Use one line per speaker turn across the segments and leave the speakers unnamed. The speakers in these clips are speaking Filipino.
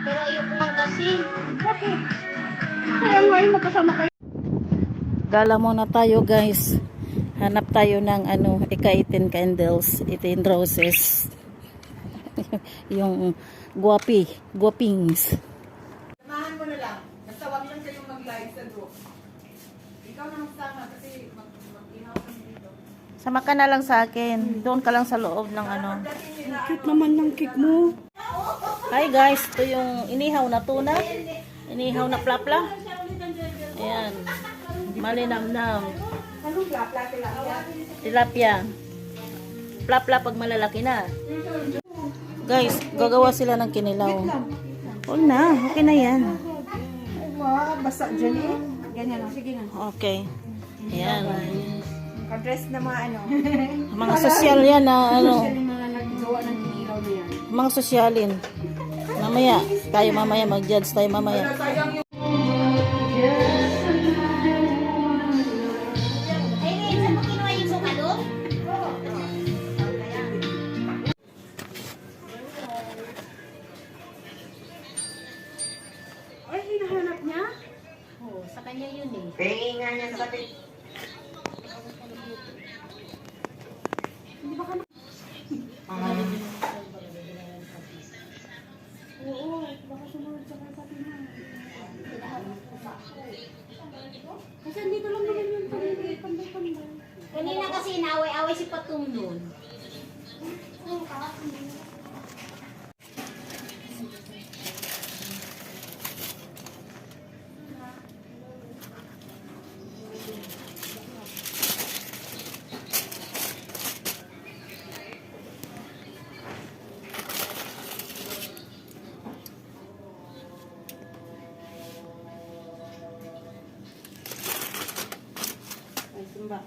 Pero ayoko magasin.
Bakit? Kaya ngayon magkasama kayo. Gala muna tayo guys. Hanap tayo ng ika-18 candles, 18 roses. Yung guwapings.
Samahan mo na lang. Basta wag lang kayong mag-live sa group. Ikaw na magsama kasi mag-ihaw kami dito.
Sama ka na lang sa akin. Doon ka lang sa loob ng
Cute naman ng cake mo.
Hi guys, ito yung inihaw na tuna. Inihaw na plapla. Ayan. Malinamnam.
Anong plapla tilapia?
Tilapia. Plapla pag malalaki na. Guys, gagawa sila ng kinilaw. Oo na, okay na yan.
Basa dyan eh. Ganyan lang, sige nga.
Okay. Ayan.
Ka-dress na mga
Mga sosyal yan na
Yung mga naggawa ng kinilaw na yan.
mga sosyalin. Mamaya, tayo mamaya mag-judge tayo mamaya.
Ay, hinahanap niya?
Oo, sa kanya yun eh.
Pengi nga niya sa kapit. Oo, baka sumunod sa kapatid na. Kasi dito lang naman yung panday-panday.
Kanina kasi inaaway-away si Patung nun.
Ay, sumba.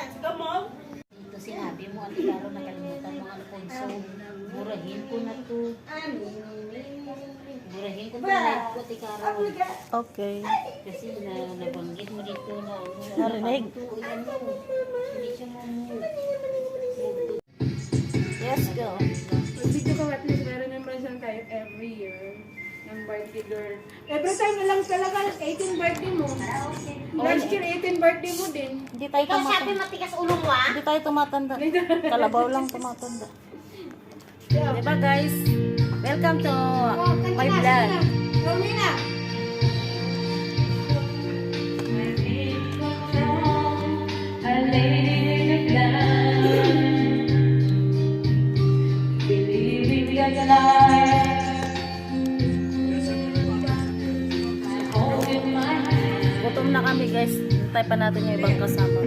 Ito sinabi mo, Ate Caro, nakalimutan mo ano Ponso. Burahin ko na to. Burahin ko na live ko, Ate Caro.
Okay.
Kasi nabanggit mo dito na
Narinig?
hindi siya mo.
Yes, go.
Dito ka at least meron naman siyang kayo every year ng birthday girl. Every time na lang talaga, 18 birthday mo. Last year, 18 birthday mo din.
Hindi tayo
Ikaw sabi
tumatanda.
matikas ulo mo ah.
Hindi tayo tumatanda. Kalabaw lang tumatanda. Diba guys? Welcome to my vlog.
Romina!
Gutom na kami guys. Hintay pa natin yung ibang kasama.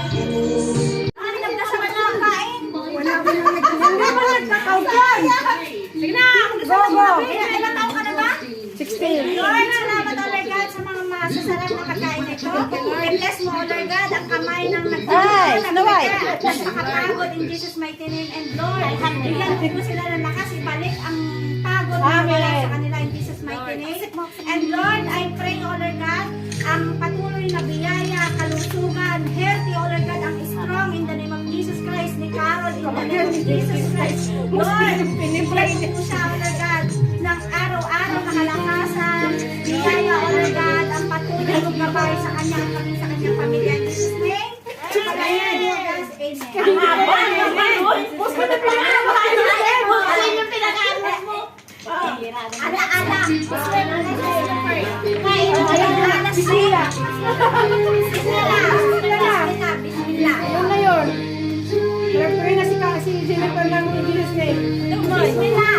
Bakit wala na yung nagdasama na ang kain?
Wala ko na hindi mo nagtakaw dyan!
Sige na!
Go, go!
Ilang taon ka na ba?
16.
Lord, salamat o Lord God sa mga masasarap na pagkain nito. I-bless mo o Lord God ang kamay ng
Ay,
nagtutulong
Snow White.
at nakapagod in Jesus mighty name. And Lord, bigyan mo sila ng lakas, ibalik ang pagod na wala sa kanila in Jesus mighty name. And Lord, I pray o Lord God, ang patuloy na biyaya, kalusugan, healthy o Lord God, ang strong in the name of Jesus Christ, ni Carol in the name of Jesus Christ. Lord, pray mo siya o Lord God, ng araw-araw na kalakasan, biyaya o Lord God, ang patuloy na magbabay sa kanya at pati sa kanyang pamilya in Jesus name. Amen. Alin yung pinag-aaral mo? Ala. Kain. Bismillah.
Yun na yun. Pray na si Jennifer ng English name.
Bismillah.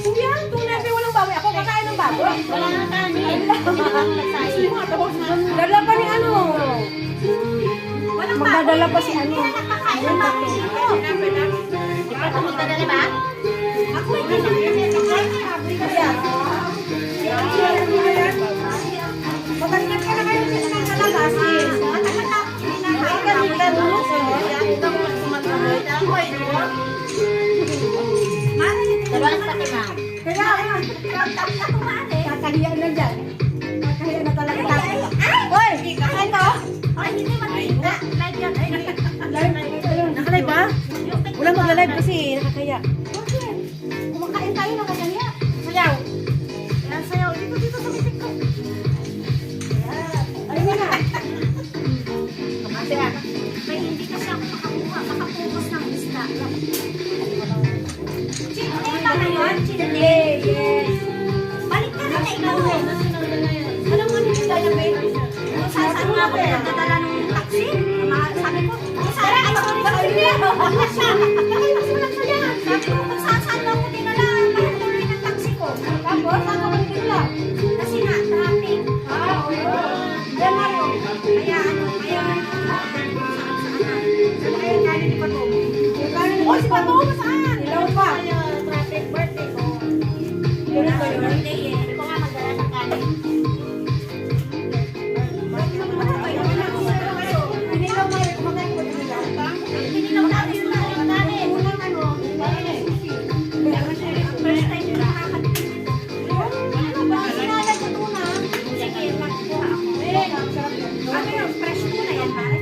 Hindi yan, tunay kayo walang baboy. Ako kakain ng baboy.
Wala nga kanin.
Dala pa ni ano. Magdadala pa si ano.
Ikaw magdadala ba?
Ako hindi nakakain.
Magandang ka na kayo sa ng kalabas. Kaya kakahiya na dyan. Kakahiya na talaga tayo. Hoy!
Nakalive ba? Wala mag-live kasi nakakaya.
Kumakain tayo ng kanya.
Sayaw.
Yan, sayaw. Dito sa mitik ko.
Ayun na.
May hindi kasi ako makapukas ng isda. Chile ba na yun? Chile? Yes. Balik ka na ikaw eh. Alam mo ano yung isda niya, babe? Kung saan nga ako nagdadala ng taxi. Sabi ko, kung saan ay ako rin taxi niya. Wala siya. Nakalipas mo lang siya. Sabi ko, kung saan daw ko dinala tuloy ng taxi ko. Tapos, saan ka magdala? Kasi nga, traffic. Ayan nga yun. Kaya ano, kaya kanin ni Patomo. Oh, si Patomo saan?
Ilaw pa.
Traffic birthday ko. Birthday eh. Hindi ko nga magdala ng kanin.
Pinilaw mo rin. Kumakain ko din lang.
Pinilaw natin yung kanin. Unang ano, first time yung nakakatikin. Ano ba? Sinalag ko tuna. Sige, magkuha ako. Ano yun? Fresh tuna yan, pare?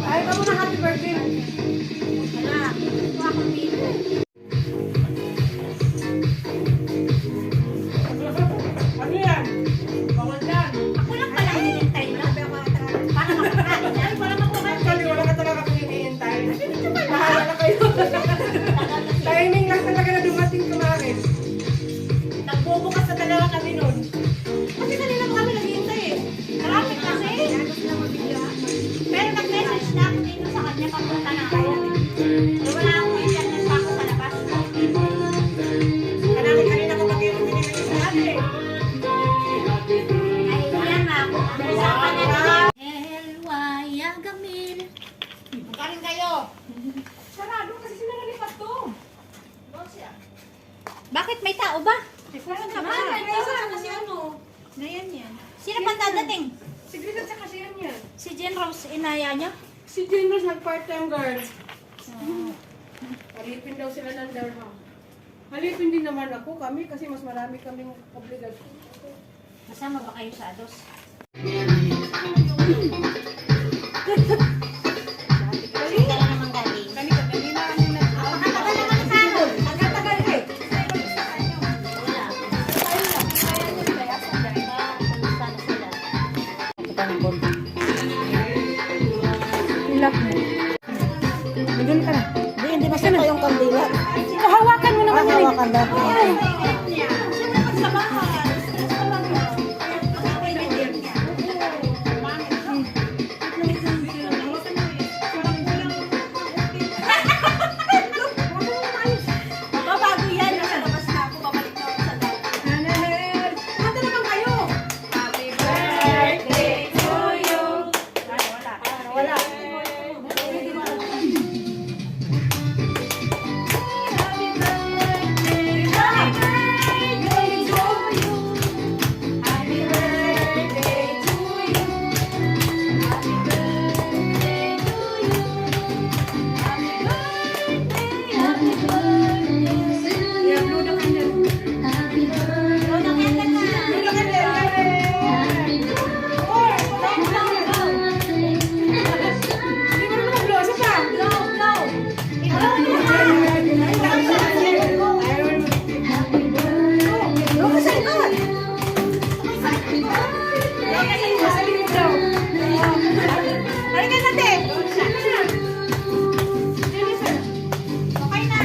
Ay, ka muna happy birthday. Ano yan? Bawal yan.
Ako lang pala hinihintay mo. Para makakain yan. Para makakain.
Actually, wala ka talaga kung hinihintay. Bahala na kayo. Timing lang talaga na dumating kumarin. Nagbubukas na talaga kami nun.
Kasi kanina pa kami naghihintay eh. Traffic kasi. Pero nag-message na ako dito sa kanya papunta na ako. Eh, wala akong internet pa ako sa labas.
Kanina ko kayo pinigil sa atin.
Ay, yan na ako. Usapan na lang. Helwaya gamil.
Karin kayo. Sarado kasi sinaralipat to.
Bakit may tao ba?
Saan ka ba?
Kasi ano? Ngayon yan. Sino pa dadating?
Sigritan sa kasiyan yan.
Si Jen Rose, inaya niya?
Si James nag-part-time girl. Halipin daw sila ng Durham. Halipin din naman ako kami kasi mas marami kaming obligasyon.
Kasama ba kayo sa ados? Kaya naman galing.
Kanina kami na.
Nakatagal naman sa ados.
Tagal-tagal eh.
Wala. Sana sila.
Kita ng konti.
Ilak mo. Nandun ka na.
Hindi masama yung kandila.
Hawakan mo naman yun.
Hawakan natin.
Babago yan. Nasa labas na ako. Babalik na ako sa dati.
Mata naman kayo. Happy birthday to you. Wala.
Happy birthday. na, te. Okay na.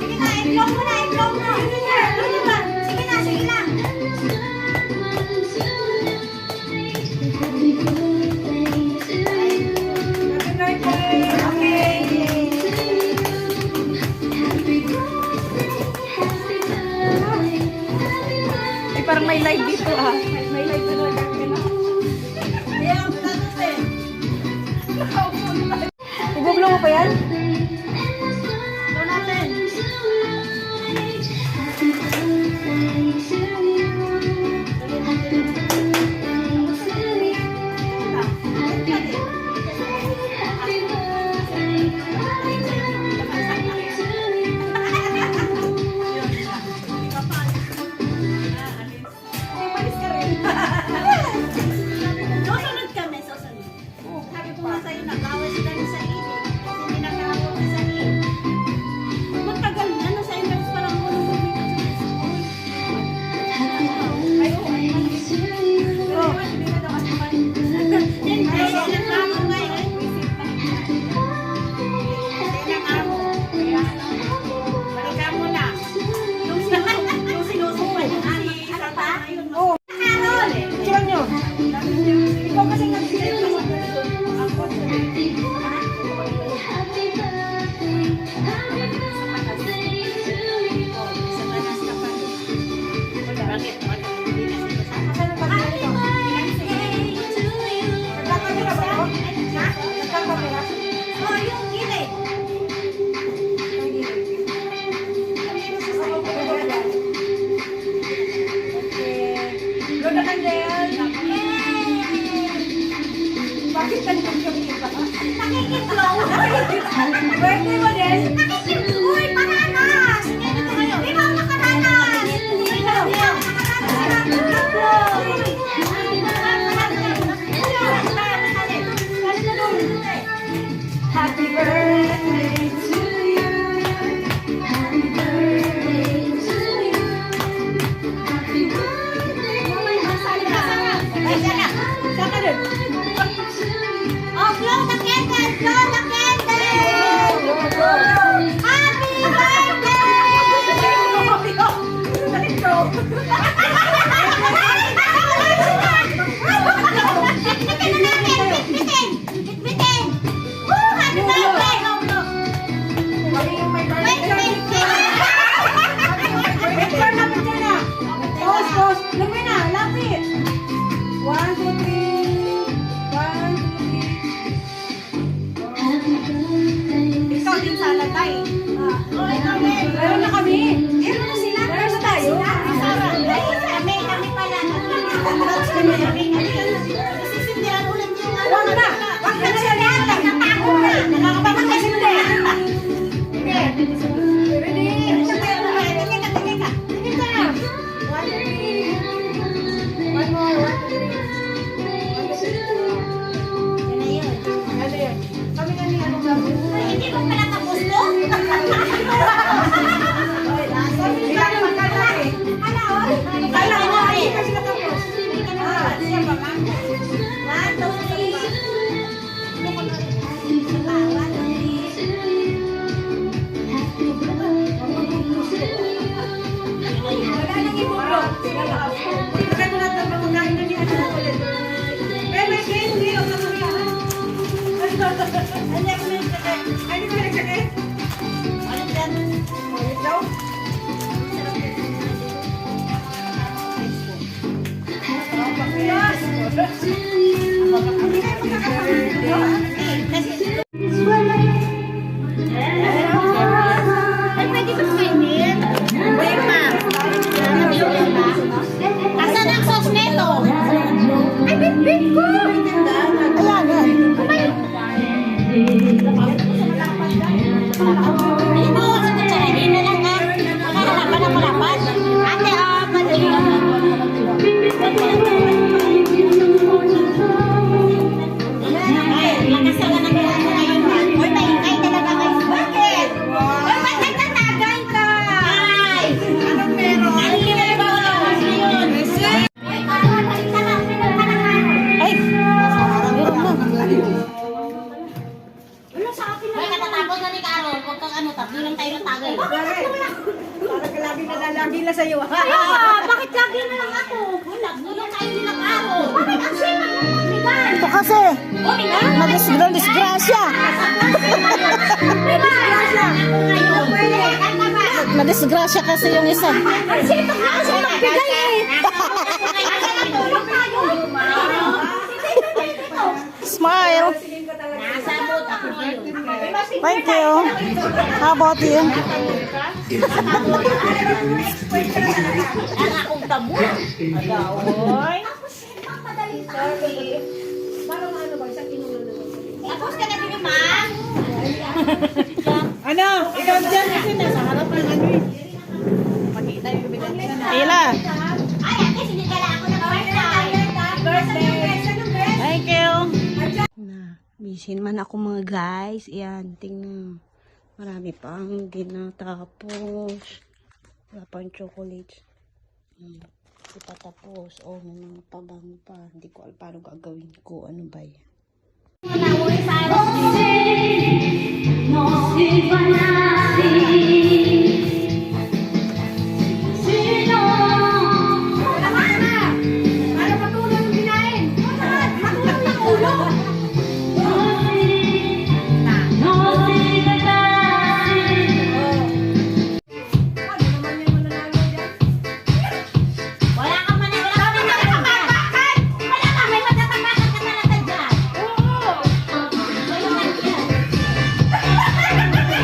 Sige na, i-blow mo na, i-blow mo. Sige na, sige lang.
Ay, parang may live dito ah.
May live na lang kami na.
Ibublo mo pa yan?
Blow natin. Susunod kami, susunod. Sabi ko nga sa'yo, nag-away sila ni Said. Kasi hindi nakakawag sa Said. Matagal na, nasa Emirates pa lang ako nung bumita sa school. Ay, oo, ay, oo. Yan, ay, ilang araw nga eh. Ilang araw. Balikan mo na. Yung sinusupan niya, ano pa?
Oo.
Carol!
Picturean nyo.
Ikaw kasi nag-share ka sa ganito. Ako sa Lola Candel. Bakit ganito kami iba? Birthday mo din?
Uy, bananas! Ikaw nakaranas! Ikaw
Happy birthday to you. Happy birthday to you. Happy birthday. Saka din.
Oh, blow the candle! Blow the candle! Happy
Pause. Lumay na, lapit. 1, 2, 3. 1, 2, 3.
Ikaw din sa latay.
Meron na kami.
Meron na sila.
Meron na tayo.
Kami pala. Sisindihan ulit yung ano.
Wag na. Wag na siya lahat.
Natakot na. Nakakapagod na sila.
Ready?
Tingin ka.
Tingin ka na. 1 more. 1, 2, 3.
Yan na yun.
Ano yan? Kami na ni ano gagawin?
Ay, hindi mo pala tapos to?
Sabi niya na magkalaki.
Ala, oy.
Kala mo, hindi kasi natapos.
Hindi ka na siya pa, ma'am. 1, 2, 3. Ano ko na? Isa pa, 1, 2, 3.
Wala nang ibublo. Bigay mo natin ang pagkain na ni ano ulit. May candy. Ang nakakayahan.
Hindi ako na nagkakay.
Ay, di ba nagsakit?
Ano dyan?
Ulit daw. Yes! Hindi kayo magkakasama.
Ay, pwede ba kainin? Wait, ma'am. Asan ang sauce neto? Ay, bit ko! Ayan, yan. Hindi mo ako sa kutsarahin na lang, ha? Makahalapan ang malapan. Ate, mali.
Pinadalagi lang sa'yo.
Bakit lagi na lang ako? Wala, ngayon kayo nilang ako. Bakit ang sipag ng magbigay?
Ito kasi, nadisgrasya. Nadisgrasya kasi yung isa.
Ang sipag na kasi magbigay eh. Tulong tayo.
Smile.
Nasabot ako ngayon.
Thank you. How about you?
Ang akong tabo.
Oy.
Parang ano ba, isang kinulo na ba?
Tapos ka na din, ma'am.
Ano? Ikaw dyan kasi nasa harap ng ano eh. Makita yung binigyan na.
Ila.
Ay, ate, sinigala ako ng birthday.
Thank you.
Na, busy naman ako mga guys. Ayan, tingnan. Marami pang hindi natapos. Wala pang chocolates. Hindi pa tapos. Oh, may mga pabango pa. Hindi ko alam paano gagawin ko. Ano ba yan?
Para patuloy yung kinain. Matulog ng ulo. Wala kang mananalo. Wala kang matatapakan. Wala ka, may matatapakan ka talaga dyan. Oo. Wala ka dyan. Wala kang matata.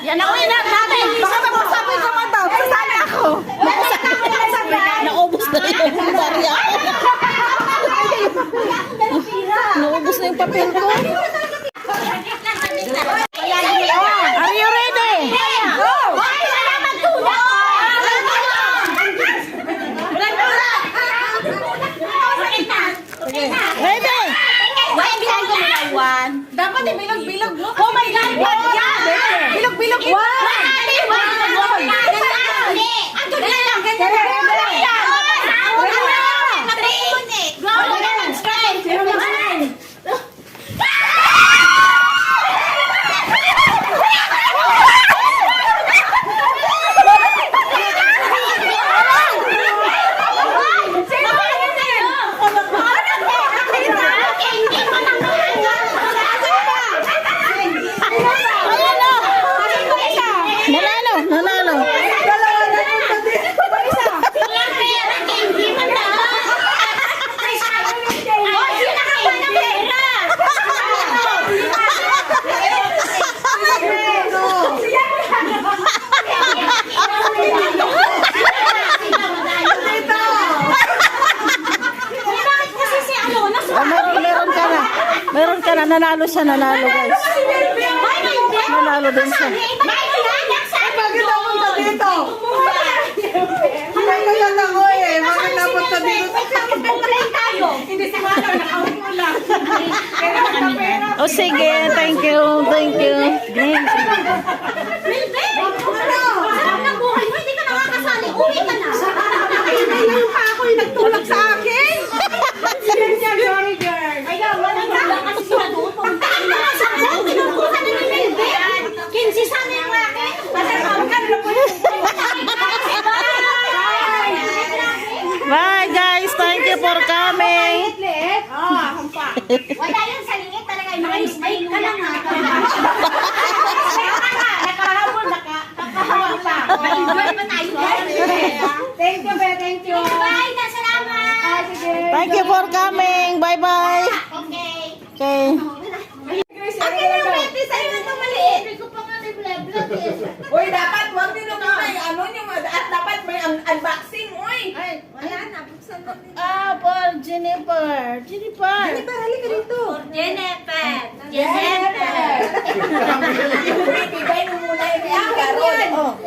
Yan ako inap natin. Baka magpasabi ka man daw. Sasali ako. Naubos na yung barya. Naubos na yung papel ko. Are you ready? Ready?
Dapat bilog-bilog. Oh my God! Bilog-bilog.
Nanalo. Meron ka na. Nanalo siya. Nanalo guys. Nanalo din siya.
Bakit napunta dito? Bakit ako eh? Bakit napunta dito? Hindi si Mala, nakaupo lang. Kaya nakapera.
Oh sige, thank you. Thank you.
Wala yan sa lingit talaga. May ka lang ha. Nakahabol, nakahawak pa. Ma-enjoy pa tayo.
Thank you, be. Thank you.
Bye, salamat.
Sige.
Thank you for coming. Bye-bye.
Okay.
Okay.
Akin yung betis, sa'yo na ito maliit. Hindi ko pa nga nag-vlog eh.
Uy, dapat wag nyo naman may ano nyo, at dapat may unboxing, uy!
Ay, wala na. Buksan na din.
Ah, for Jennifer. Jennifer.
Halika rito.
Jennifer. Jennifer.
Bigay mo muna yung Carol. Oh.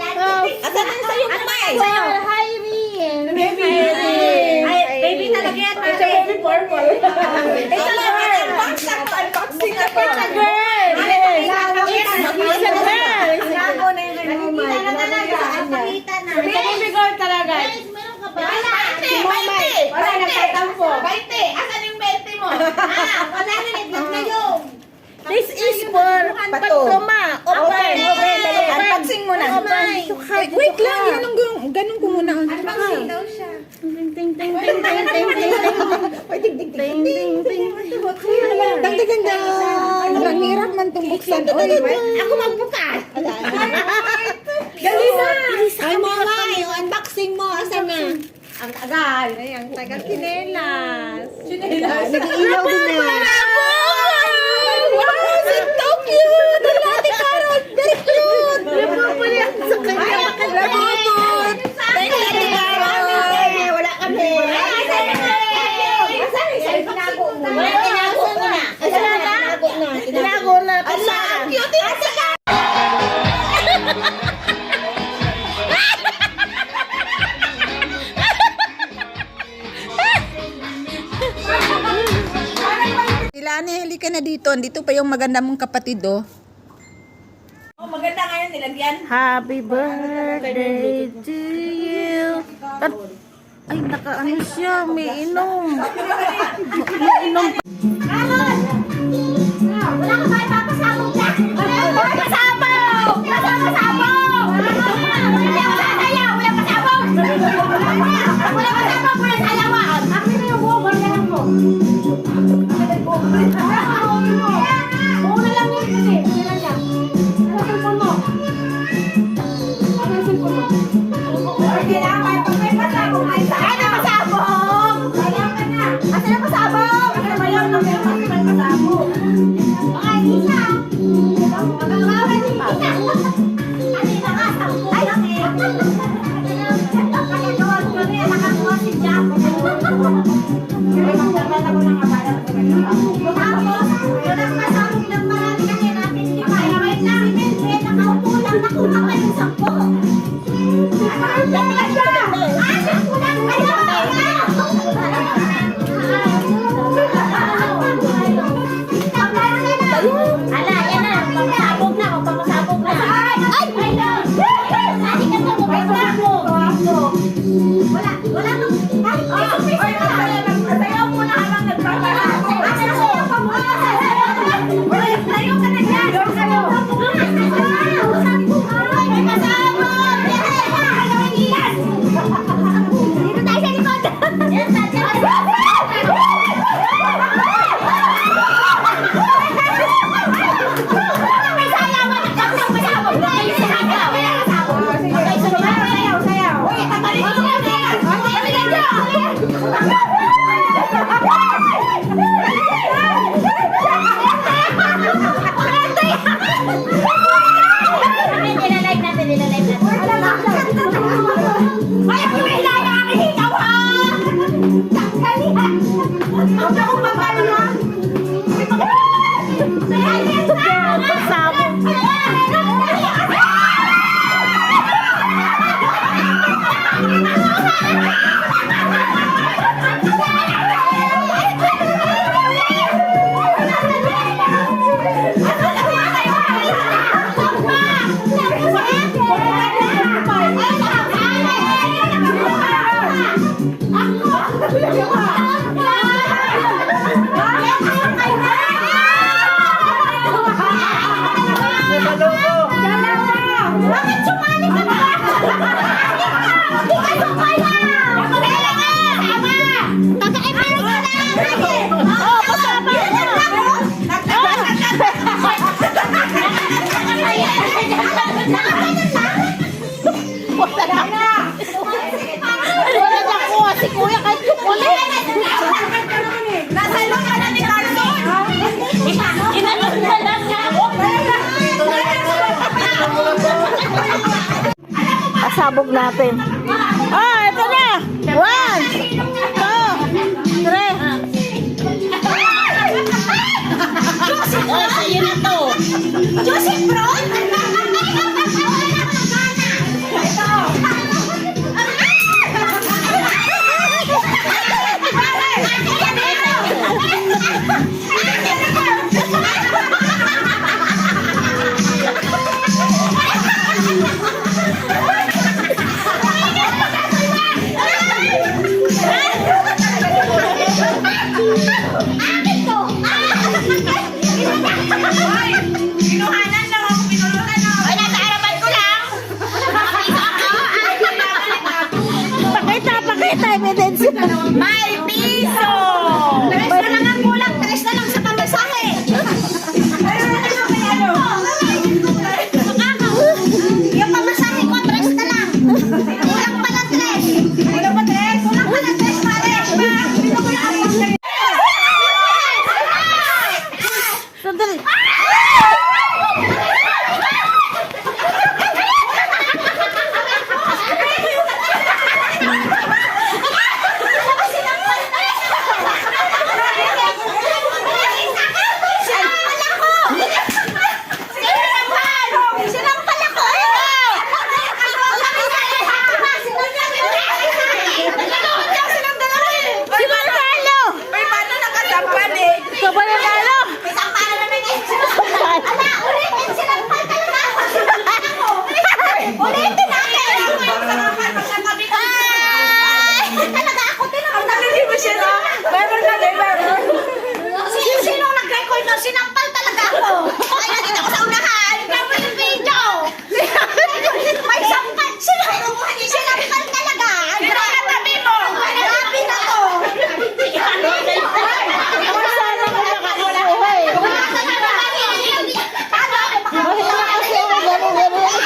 Asan na sa'yo kumay?
Hi, Rian.
Ay, baby talaga yan.
Ito baby purple. Ito lang, unboxing ako, unboxing ako.
It's a girl. It's a girl.
Ako na yung kanyang
Nakikita na talaga. Nakikita na.
Baby girl talaga.
Guys, meron ka ba? Wala.
20!
Wala, nagtatampo.
20! Asan yung 20 mo?
Wala na. Nag-vlog na yun.
This is for Patoma.
Okay,
Open.
dali. Unboxing mo na. Wait lang, ganun ko muna.
Unboxing daw siya.
Ting, ting, ting, ting, ting, ting, ting. Ting, ting, ting.
Dagdagan na. Ang hirap man itong buksan.
Ako magbukas.
Dali na.
Ay, mama, yung unboxing mo, asan na?
Ang tagal. Ay, ang tagal kinelas.
Nag-iilaw din na.
Wow, so cute! Dali, Carol. Very cute.
Napapaliyak sa kanya.
Labubot. Thank you, Carol.
Wala kami.
Tinago mo.
Tinago na. Tinago na.
Ala, ang cute. Ilani, halika na dito. Dito pa yung maganda mong kapatid, oh. Oh, maganda ngayon nilagyan.
Happy birthday to you. Ay, naka-ano siya. May inom. May inom.
Ramon! Wala ka ba ipapasabog na? Wala ka ba ipapasabog? Pasabog! Wala ka sasayaw! Wala pasabog! Wala pasabog! Wala sayawan! Akin na yung buong bargalan mo. Una lang yun kasi. Ano lang yan? Ano ang cellphone mo? Ano ang cellphone mo? Hindi na, may pasabog. Ay, na pasabog! Ayaw ka na! Asa na pasabog? Asa na ba yun? May pasabog. Baka isa. Magkakawawan din kita. Kanina nga, sampo lang eh. Kagagawan ko rin, nakakuha si Jack. Tapos, walang pasabog ng marami kasi natin di ba? Wait lang, nakaupo lang, nakuha ka yung sampo. Sayaw!
pasabog natin. Ah, ito na! 1, 2, 3. Oh, sa'yo na to.
Joseph Bro! Kinuhanan lang ako, pinulutan ako. Ay, nasa harapan ko lang.
Pakita, evidence.
May piso! 3 na lang ang kulang, 3 na lang sa pamasahe. Yung pamasahe ko, 3 na lang. Kulang pala 3. Kulang pa 3? Kulang pala 3, pare.
Sandali. Ikaw ba nanalo?
Ulitin natin! Talaga ako tinawag. Hindi mo siya na? Sino nag-record nun? Sinampal talaga ako. Ay, nandito ako sa unahan. Ikaw yung video. May sampal. Sinampal talaga. Ang grabe mo. Grabe na to.
Sana ko nakakuha eh. Mahina kasi ako gano'n-gano'n.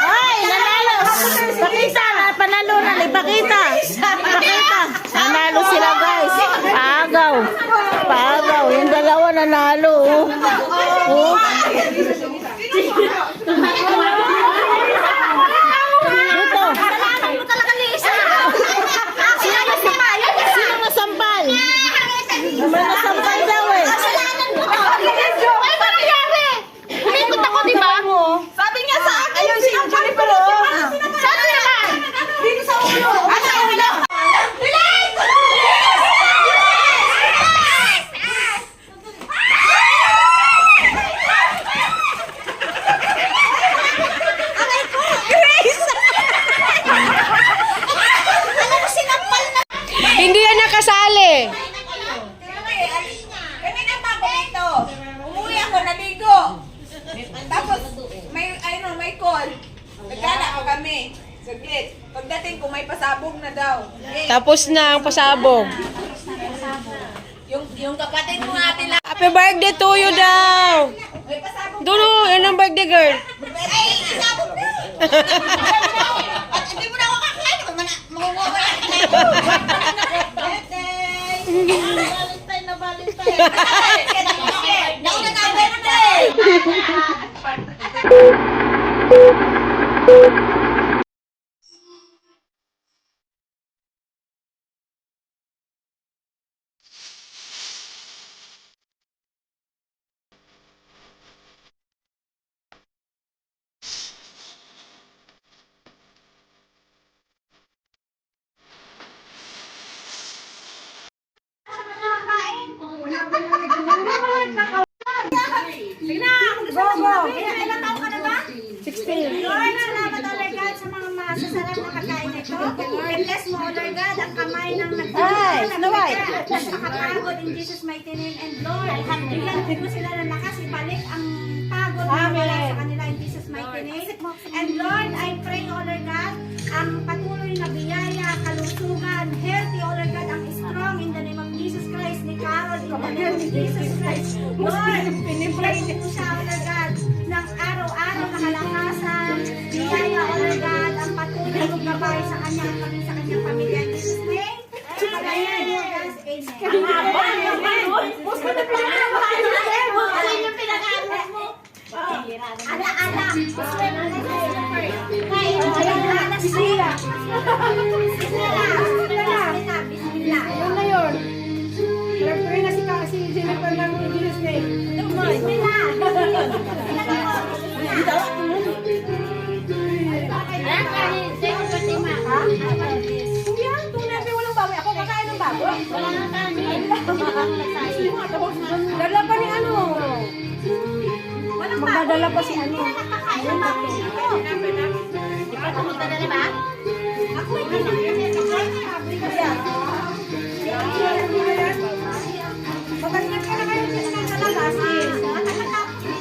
Ay, nanalo! Pakita, panalunan, ipakita. Pakita. Nanalo sila guys. Paagaw. Paagaw. Yung dalawa nanalo. Oh. Dito.
Salamat mo talaga, Lisa.
Sino nasampal? May nasampal daw eh.
Kasalanan ko to. Ay, parang nangyari. Umikot ako, di ba? Sabi niya sa akin. Ayun, sinampal ko. Saan naman? Dito sa ulo. Sa ulo.
Hindi yan nakasali.
Kanina pa ako dito. Umuwi ako, naligo. Tapos, may call. Nagkala pa kami. Saglit. Pagdating ko, may pasabog na daw.
Tapos na ang pasabog.
Yung kapatid mo ate lang.
Happy birthday to you daw.
May pasabog.
Dulo, yun ang birthday girl.
Ay, sabog na. At hindi mo na ako kakain. Mangunguha na.
Valentine na Valentine.
Nauna na ang birthday. Ilang taon ka na ba? 16. Lord, salamat, O Lord God, sa mga masasarap na pagkain nito. I-bless mo, O Lord God, ang kamay ng nakakapagod in Jesus' mighty name. And Lord, bigyan mo sila ng lakas, ibalik ang pagod na wala sa kanila in Jesus' mighty name. And Lord, I pray, O Lord God, ang patuloy na biyaya, kalusugan, healthy, O Lord God, ang strong in the name of Jesus Christ, ni Carol, in the name of Jesus Christ. Lord, bless mo siya, O Lord God, ng araw-araw na kalakasan, biyaya, O Lord God, ang patuloy na gabay sa kanya at sa kanyang pamilya in Jesus' name. Amen. Amen.
Bismillah.
Bismillah.
Yun na yun. Pray na si Jennifer ng English name.
Bismillah.
Kuya, tunay ba walang baboy? Ako kakain ng baboy.
Wala nga kanin.
Dala pa ni ano?
Walang
Magdadala pa si ano?
Nakakain ng baboy dito. Di ba pumunta na ba? Ako hindi na nakakain ng baboy kasi.
Magandang ka na kayo sa nalabas eh.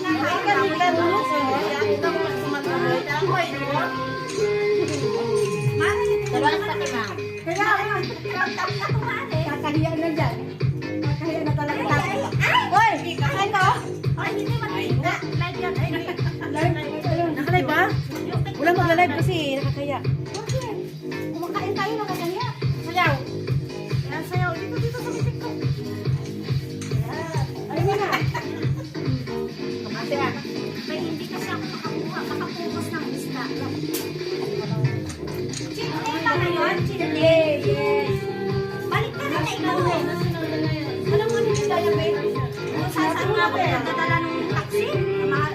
Nakakatapos kinakain ng baboy.
Kaya kakahiya na dyan. Kakahiya na talaga tayo. Hoy! Kakain ka?
Nakalive ba? Wala mag-live kasi nakakaya.
Kumakain tayo ng kanya.
Sayaw.
Yan, sayaw. Dito sa bibig ko.
Ayun mo na.
May hindi kasi ako makapungos ng isda. Chile ba ngayon? Chile? Yes. Balik ka na ikaw eh. Alam mo ano yung isda niya, babe? Kung saan nga ako nagdadala ng taxi,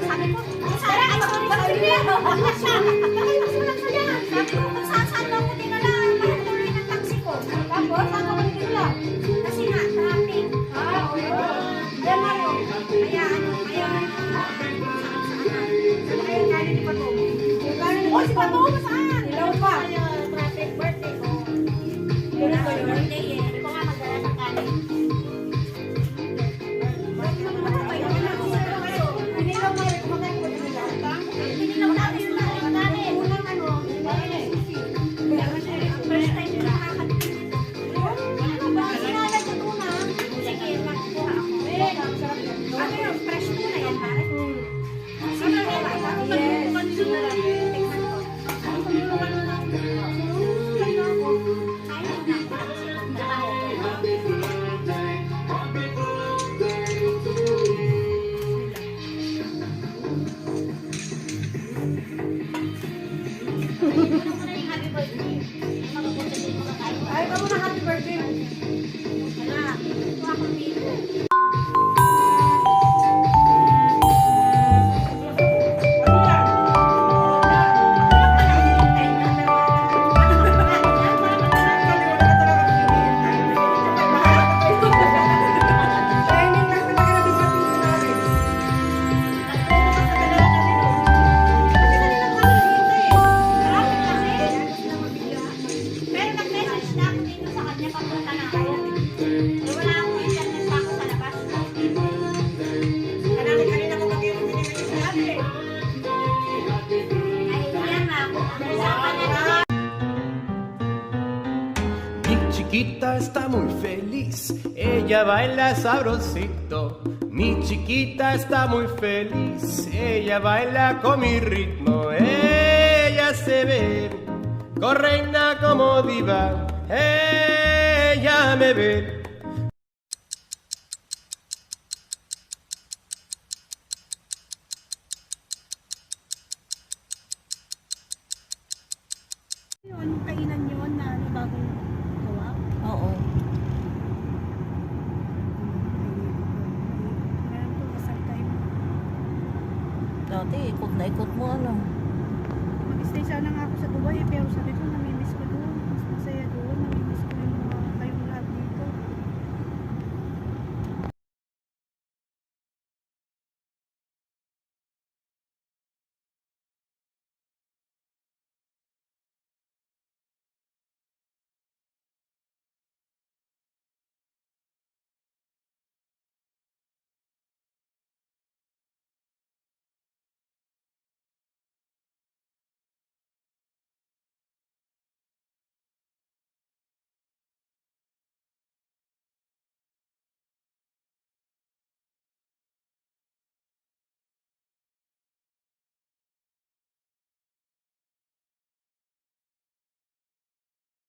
sabi ko, kung saan ay bakit niya? Wala siya. Bakit mas walang siya? Sabi ko, kung saan daw ko dinala ang tuloy ng taxi ko. Tapos, saan ka balik nila? Kasi nga, traffic. Yan nga yun. Kaya kanin ni Patong. Oh, si Patong, saan?
Ilaw pa.
Traffic birthday ko. Birthday eh. Hindi ko nga magdala ng kanin.
Pinilaw mo rin. Kumakain ko din nila.
Pinilaw natin yung kanin.
Unang ano?
First time nila nakakatikin nito. Ano ba? Sinalad yung tuna. Sige, magkuha ako. Ano yun? Fresh tuna yan, pare? Sige,
Ay, ka muna happy birthday.
Pero nag-message na ako dito sa kanya papunta na ako. Wala akong internet pa ako sa labas.
Kanina ko mag-iwan din kayo sa atin.
Nahihiyan na ako. Ang usapan na
Mi chiquita está muy feliz, ella baila sabrosito. Mi chiquita está muy feliz, ella baila con mi ritmo. Ella se ve, correina como diva, ella me ve.
Anong kainan yun na ano bagong gawa?
Oo.
Meron to kasal time.
Dati, ikot na ikot mo ano.
Mag-stay sana nga ako sa Dubai pero sabi ko namimiss ko doon.